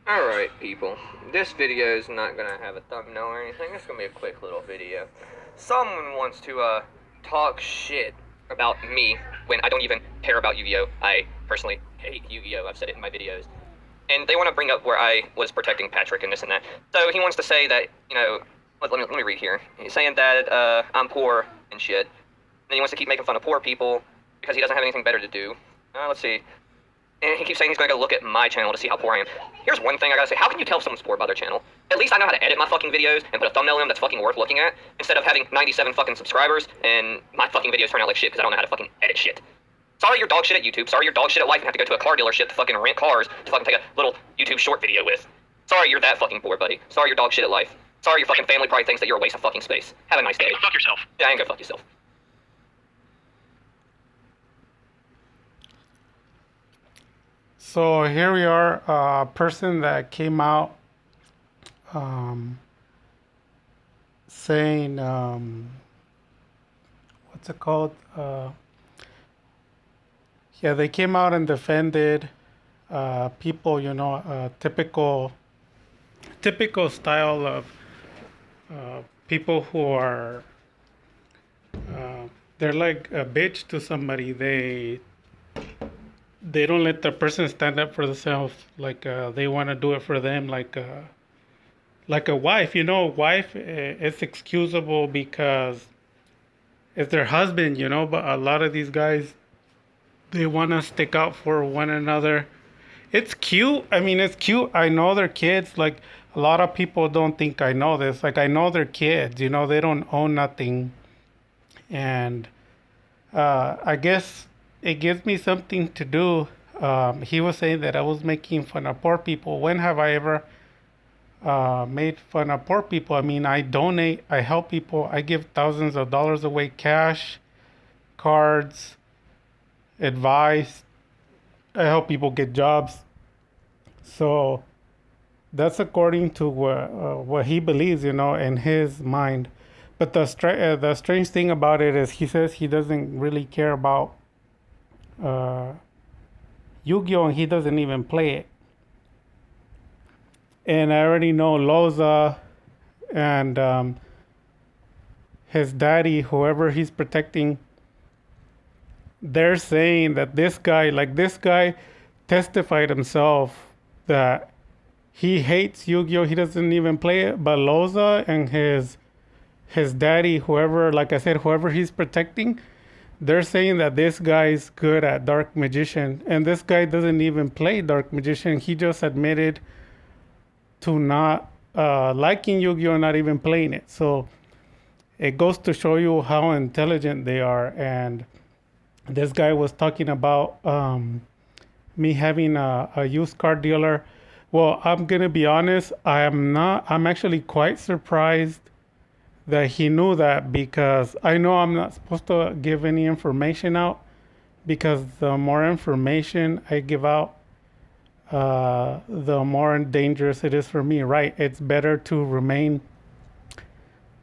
Alright, people. This video is not gonna have a thumbnail or anything. It's gonna be a quick little video. Someone wants to, talk shit about me when I don't even care about Yu-Gi-Oh! I personally hate Yu-Gi-Oh! I've said it in my videos. And they want to bring up where I was protecting Patrick and this and that. So he wants to say that, let me read here. He's saying that, I'm poor and shit. Then he wants to keep making fun of poor people because he doesn't have anything better to do. Let's see. And he keeps saying he's gonna go look at my channel to see how poor I am. Here's one thing I gotta say. How can you tell someone's poor by their channel? At least I know how to edit my fucking videos and put a thumbnail in them that's fucking worth looking at, instead of having 97 fucking subscribers and my fucking videos turn out like shit because I don't know how to fucking edit shit. Sorry you're dog shit at YouTube. Sorry you're dog shit at life and have to go to a car dealership to fucking rent cars to fucking take a little YouTube short video with. Sorry you're that fucking poor, buddy. Sorry you're dog shit at life. Sorry your fucking family probably thinks that you're a waste of fucking space. Have a nice day. Go fuck yourself. Yeah, and go fuck yourself. So here we are, a person that came out saying, what's it called? Yeah, they came out and defended people, typical style of people who are, they're like a bitch to somebody. They don't let the person stand up for themselves. Like they want to do it for them. Like a wife. A wife it's excusable because it's their husband. But a lot of these guys, they want to stick out for one another. It's cute. I mean, it's cute. I know their kids. Like a lot of people don't think I know this. Like I know their kids. They don't own nothing, and I guess it gives me something to do. He was saying that I was making fun of poor people. When have I ever made fun of poor people? I mean, I donate, I help people, I give thousands of dollars away, cash, cards, advice. I help people get jobs. So that's according to what he believes, in his mind. But the strange thing about it is he says he doesn't really care about Yu-Gi-Oh! And he doesn't even play it. And I already know Loza and his daddy, whoever he's protecting, they're saying that this guy testified himself that he hates Yu-Gi-Oh! He doesn't even play it. But Loza and his daddy, whoever, like I said, whoever he's protecting, they're saying that this guy's good at Dark Magician, and this guy doesn't even play Dark Magician. He just admitted to not liking Yu-Gi-Oh, not even playing it. So it goes to show you how intelligent they are. And this guy was talking about me having a used car dealer. Well, I'm gonna be honest. I'm actually quite surprised that he knew that, because I know I'm not supposed to give any information out, because the more information I give out, the more dangerous it is for me, right? It's better to remain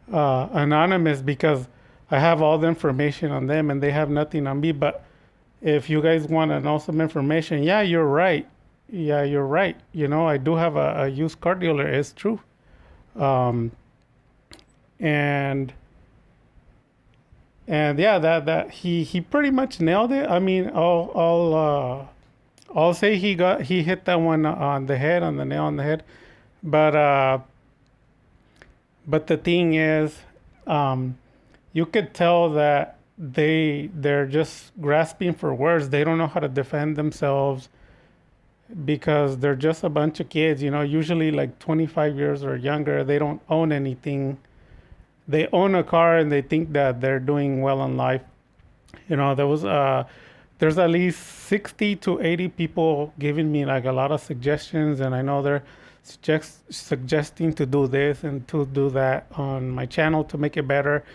anonymous, because I have all the information on them and they have nothing on me. But if you guys want to know some information, yeah, you're right. Yeah, you're right. I do have a used car dealer. It's true. Um, and and yeah, that he pretty much nailed it. I mean, I'll say he hit that one on the head, on the nail on the head. But the thing is, um, you could tell that they're just grasping for words. They don't know how to defend themselves, because they're just a bunch of kids. Usually like 25 years or younger. They don't own anything. They own a car and they think that they're doing well in life. There's at least 60 to 80 people giving me like a lot of suggestions, and I know they're suggesting to do this and to do that on my channel to make it better.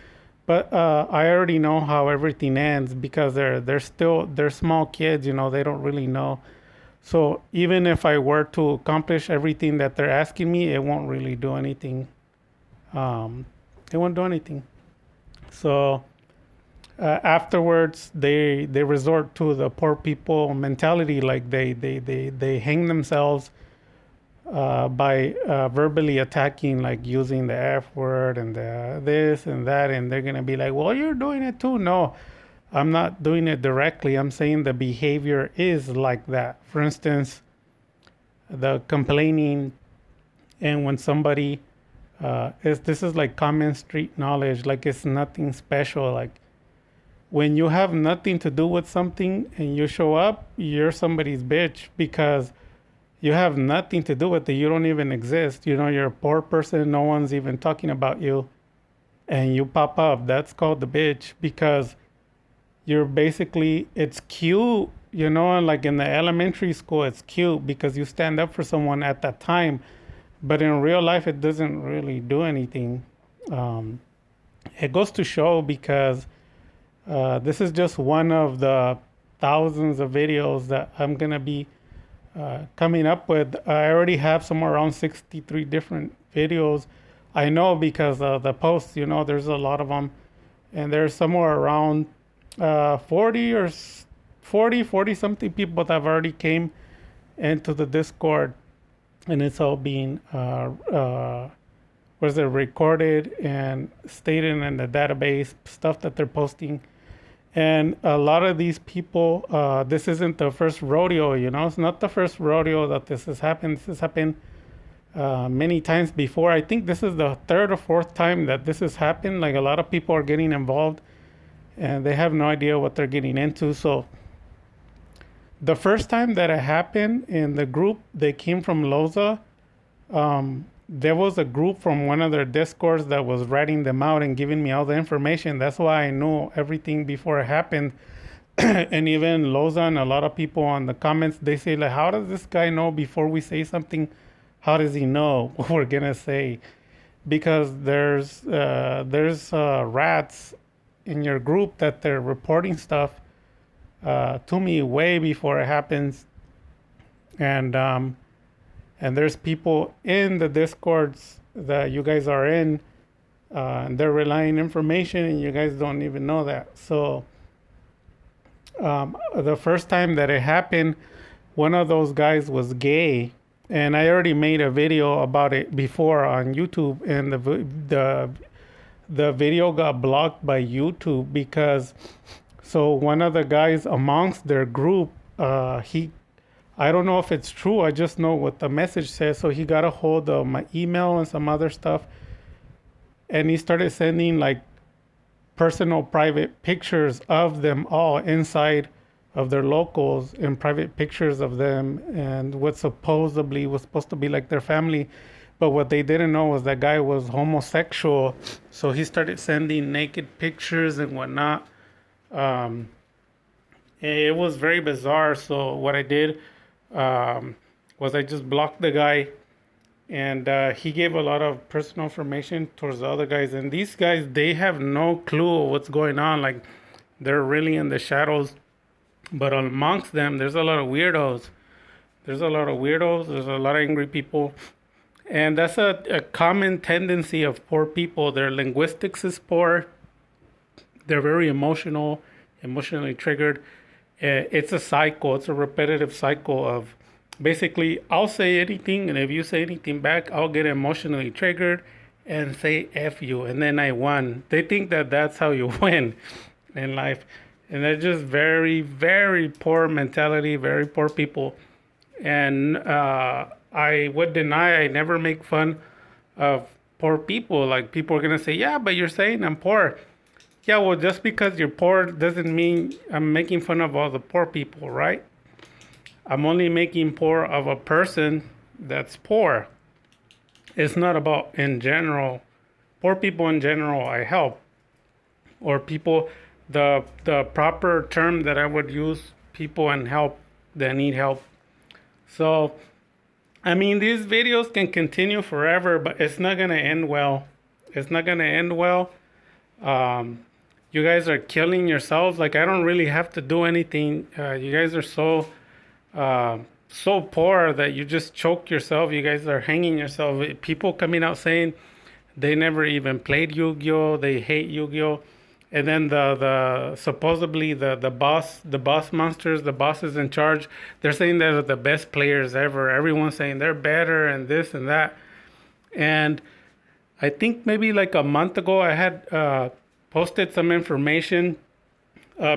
But I already know how everything ends, because they're small kids. They don't really know. So even if I were to accomplish everything that they're asking me, it won't really do anything. Um, it won't do anything. So afterwards, they resort to the poor people mentality. Like they hang themselves by verbally attacking, like using the F word and the this and that, and they're gonna be like, "Well, you're doing it too." No, I'm not doing it directly. I'm saying the behavior is like that. For instance, the complaining, and when somebody is this is like common street knowledge, like it's nothing special. Like when you have nothing to do with something and you show up, you're somebody's bitch because you have nothing to do with it. You don't even exist. You know, you're a poor person. No one's even talking about you. And you pop up. That's called the bitch because you're basically, it's cute, you know, like in the elementary school, it's cute because you stand up for someone at that time. But in real life, it doesn't really do anything. Um, it goes to show because this is just one of the thousands of videos that I'm going to be coming up with. I already have somewhere around 63 different videos. I know because the posts, you know, there's a lot of them. And there's somewhere around 40 or 40 something people that have already came into the Discord. And it's all being was it recorded and stated in the database, stuff that they're posting. And a lot of these people, this isn't the first rodeo, you know, it's not the first rodeo that this has happened. This has happened many times before. I think this is the third or fourth time that this has happened. Like a lot of people are getting involved and they have no idea what they're getting into. So the first time that it happened in the group, they came from Loza. There was a group from one of their discords that was writing them out and giving me all the information. That's why I knew everything before it happened. And even Loza and a lot of people on the comments, they say like, how does this guy know before we say something? How does he know what we're gonna say? Because there's rats in your group that they're reporting stuff to me way before it happens, and there's people in the discords that you guys are in, and they're relying information, and you guys don't even know that. So the first time that it happened, one of those guys was gay, and I already made a video about it before on YouTube, and the video got blocked by YouTube because so one of the guys amongst their group, he, I don't know if it's true. I just know what the message says. So he got a hold of my email and some other stuff, and he started sending like personal private pictures of them all inside of their locals, and private pictures of them and what supposedly was supposed to be like their family. But what they didn't know was that guy was homosexual. So he started sending naked pictures and whatnot. It was very bizarre. So what I did was I just blocked the guy, and he gave a lot of personal information towards the other guys. And these guys, they have no clue what's going on. Like they're really in the shadows. But amongst them, there's a lot of weirdos. There's a lot of weirdos. There's a lot of angry people. And that's a common tendency of poor people. Their linguistics is poor. They're very emotional, emotionally triggered. It's a cycle. It's a repetitive cycle of basically, I'll say anything, and if you say anything back, I'll get emotionally triggered and say F you, and then I won. They think that that's how you win in life. And they're just very, very poor mentality, very poor people. And I would deny, I never make fun of poor people. Like people are going to say, yeah, but you're saying I'm poor. Yeah, well, just because you're poor doesn't mean I'm making fun of all the poor people, right? I'm only making poor of a person that's poor. It's not about in general. Poor people in general, I help. Or people, the proper term that I would use, people and help that need help. So, I mean, these videos can continue forever, but it's not going to end well. It's not going to end well. You guys are killing yourselves. Like, I don't really have to do anything. You guys are so poor that you just choke yourself. You guys are hanging yourself. People coming out saying they never even played Yu-Gi-Oh! They hate Yu-Gi-Oh! and then the supposedly the boss monsters, the bosses in charge, they're saying they're the best players ever. Everyone's saying they're better and this and that. And I think maybe like a month ago I had posted some information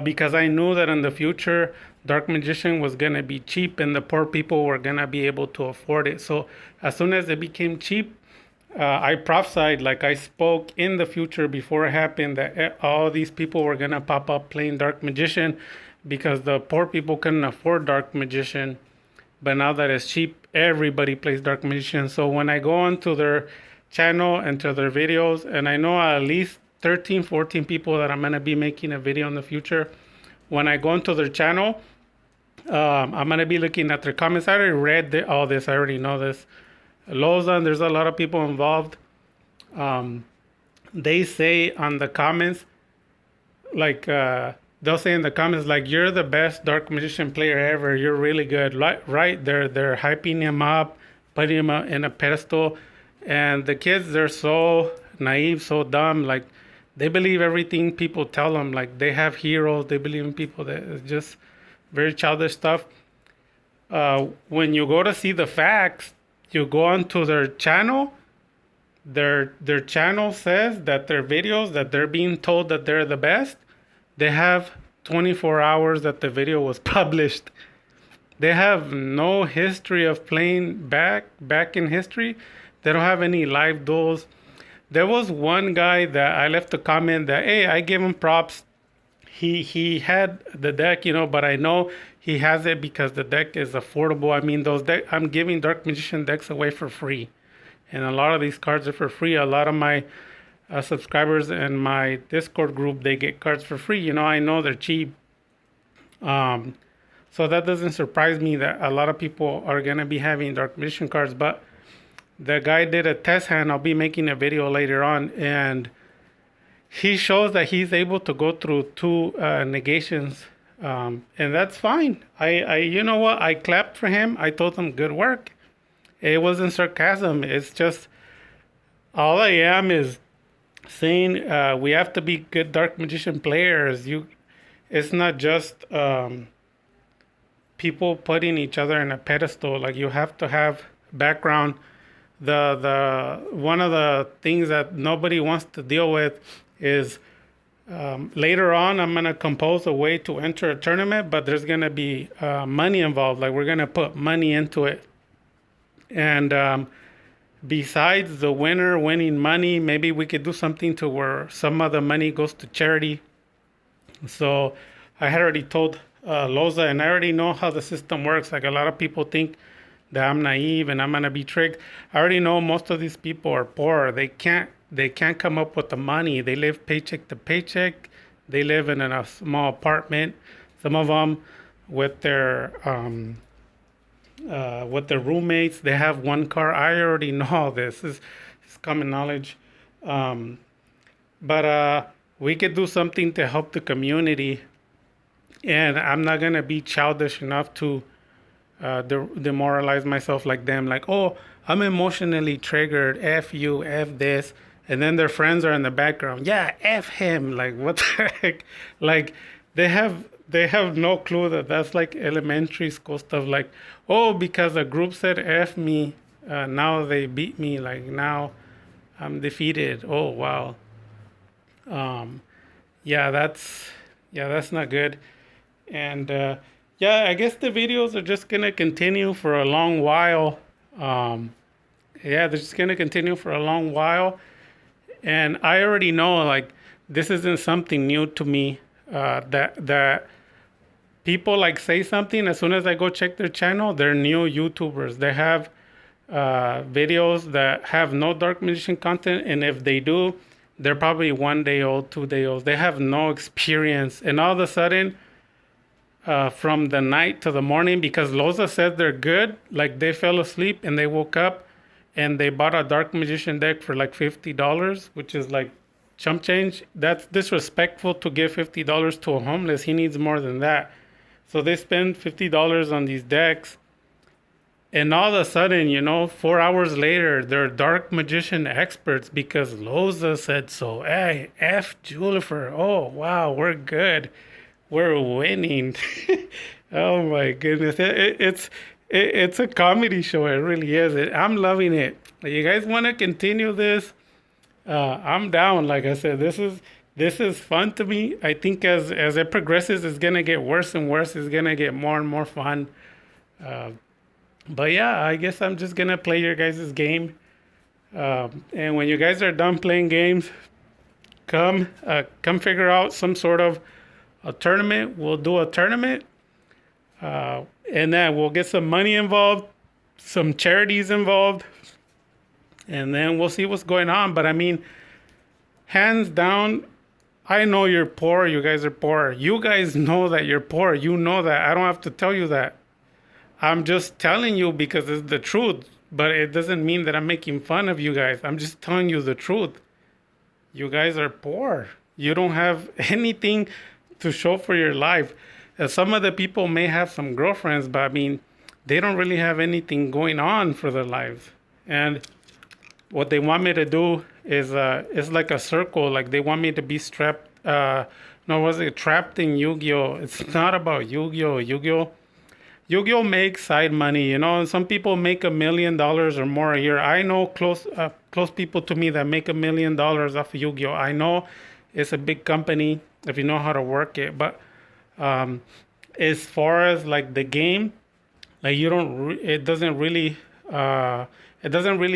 because I knew that in the future Dark Magician was gonna be cheap and the poor people were gonna be able to afford it. So as soon as it became cheap, I prophesied, like I spoke in the future before it happened, that all these people were gonna pop up playing Dark Magician because the poor people couldn't afford Dark Magician. But now that it's cheap, everybody plays Dark Magician. So when I go onto their channel and to their videos, and I know at least 13, 14 people that I'm gonna be making a video in the future. When I go into their channel, I'm gonna be looking at their comments. I already read all this. I already know this. Lozan, there's a lot of people involved. Um, they say on the comments, like they'll say in the comments, like, you're the best Dark Magician player ever. You're really good, right? They're hyping him up, putting him in a pedestal, and the kids, they're so naive, so dumb. Like they believe everything people tell them. Like they have heroes. They believe in people. That is just very childish stuff. When you go to see the facts, you go onto their channel. Their channel says that their videos, that they're being told that they're the best. They have 24 hours that the video was published. They have no history of playing back in history. They don't have any live duels. There was one guy that I left a comment that, hey, I give him props. He had the deck, but I know he has it because the deck is affordable. I mean, I'm giving Dark Magician decks away for free, and a lot of these cards are for free. A lot of my subscribers and my Discord group, they get cards for free. I know they're cheap. So that doesn't surprise me that a lot of people are gonna be having Dark Magician cards. But the guy did a test hand. I'll be making a video later on, and he shows that he's able to go through two negations, and that's fine. You know what? I clapped for him. I told him good work. It wasn't sarcasm. It's just all I am is saying we have to be good Dark Magician players. It's not just people putting each other in a pedestal. Like you have to have background. The one of the things that nobody wants to deal with is later on I'm gonna compose a way to enter a tournament, but there's gonna be money involved. Like we're gonna put money into it, and besides the winner winning money, maybe we could do something to where some of the money goes to charity. So I had already told Loza, and I already know how the system works. Like a lot of people think that I'm naive and I'm gonna be tricked. I already know most of these people are poor. They can't come up with the money. They live paycheck to paycheck. They live in a small apartment. Some of them with their roommates. They have one car. I already know all this. It's common knowledge. But we could do something to help the community. And I'm not gonna be childish enough to demoralize myself like them. Like, oh, I'm emotionally triggered. F you, F this. And then their friends are in the background. Yeah, F him. Like, what the heck? Like, they have no clue that that's like elementary school stuff. Like, oh, because a group said F me, now they beat me. Like, now I'm defeated. Oh, wow. Yeah, that's not good. And yeah, I guess the videos are just gonna continue for a long while. Yeah, they're just gonna continue for a long while. And I already know, like, this isn't something new to me. That people like say something, as soon as I go check their channel, they're new YouTubers. They have videos that have no Dark Magician content, and if they do, they're probably 1 day old, 2 day olds. They have no experience, and all of a sudden, from the night to the morning, because Loza said they're good, like they fell asleep and they woke up and they bought a Dark Magician deck for like $50, which is like chump change. That's disrespectful to give $50 to a homeless. He needs more than that. So they spend $50 on these decks, And all of a sudden, 4 hours later, they're dark magician experts because Loza said so. Hey, F Julifer. Oh, wow, we're good. We're winning. Oh my goodness. It's a comedy show. It really is. I'm loving it. You guys want to continue this? I'm down. Like I said, this is fun to me. I think as it progresses, it's gonna get worse and worse. It's gonna get more and more fun. But yeah, I guess I'm just gonna play your guys' game. And when you guys are done playing games, come figure out some sort of a tournament. We'll do a tournament, and then we'll get some money involved, some charities involved, and then we'll see what's going on. But I mean, hands down, I know you're poor. You guys are poor. You guys know that you're poor. You know that. I don't have to tell you that. I'm just telling you because it's the truth. But it doesn't mean that I'm making fun of you guys. I'm just telling you the truth. You guys are poor. You don't have anything to show for your life. Some of the people may have some girlfriends, but I mean, they don't really have anything going on for their lives. And what they want me to do is it's like a circle. Like they want me to be strapped. No, was it trapped in Yu-Gi-Oh? It's not about Yu-Gi-Oh. Yu-Gi-Oh makes side money. Some people make $1 million or more a year. I know close people to me that make $1 million off of Yu-Gi-Oh. I know it's a big company if you know how to work it, but um, as far as like the game, like you don't, it doesn't really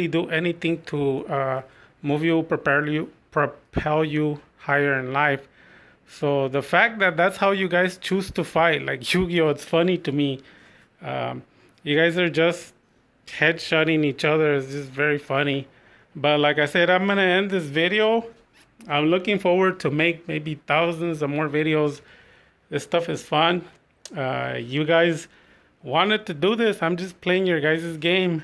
do anything to move you, propel you higher in life. So the fact that that's how you guys choose to fight, like Yu-Gi-Oh, it's funny to me. You guys are just headshotting each other. It's just very funny. But like I said, I'm gonna end this video. I'm looking forward to make maybe thousands of more videos. This stuff is fun. You guys wanted to do this. I'm just playing your guys' game,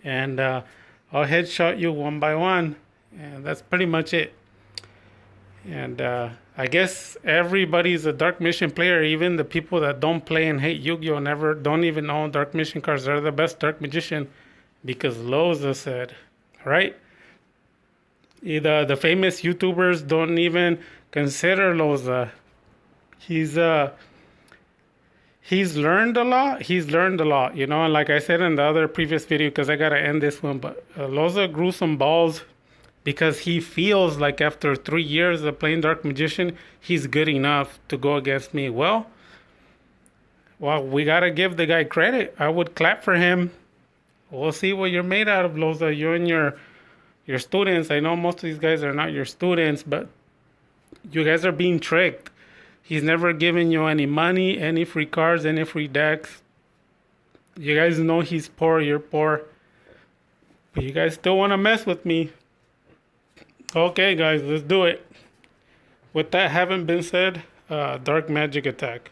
and I'll headshot you one by one, and that's pretty much it. And I guess everybody's a Dark Mission player, even the people that don't play and hate Yu-Gi-Oh! Never don't even own Dark Mission cards. They're the best Dark Magician because Loza said, right? The famous YouTubers don't even consider Loza. He's learned a lot. And like I said in the other previous video, because I gotta end this one, but Loza grew some balls because he feels like after 3 years of playing Dark Magician, he's good enough to go against me. Well, we gotta give the guy credit. I would clap for him. We'll see what you're made out of, Loza. You and your students. I know most of these guys are not your students, but you guys are being tricked. He's never given you any money, any free cards, any free decks. You guys know he's poor, you're poor. But you guys still want to mess with me. Okay, guys, let's do it. With that having been said, Dark Magic attack.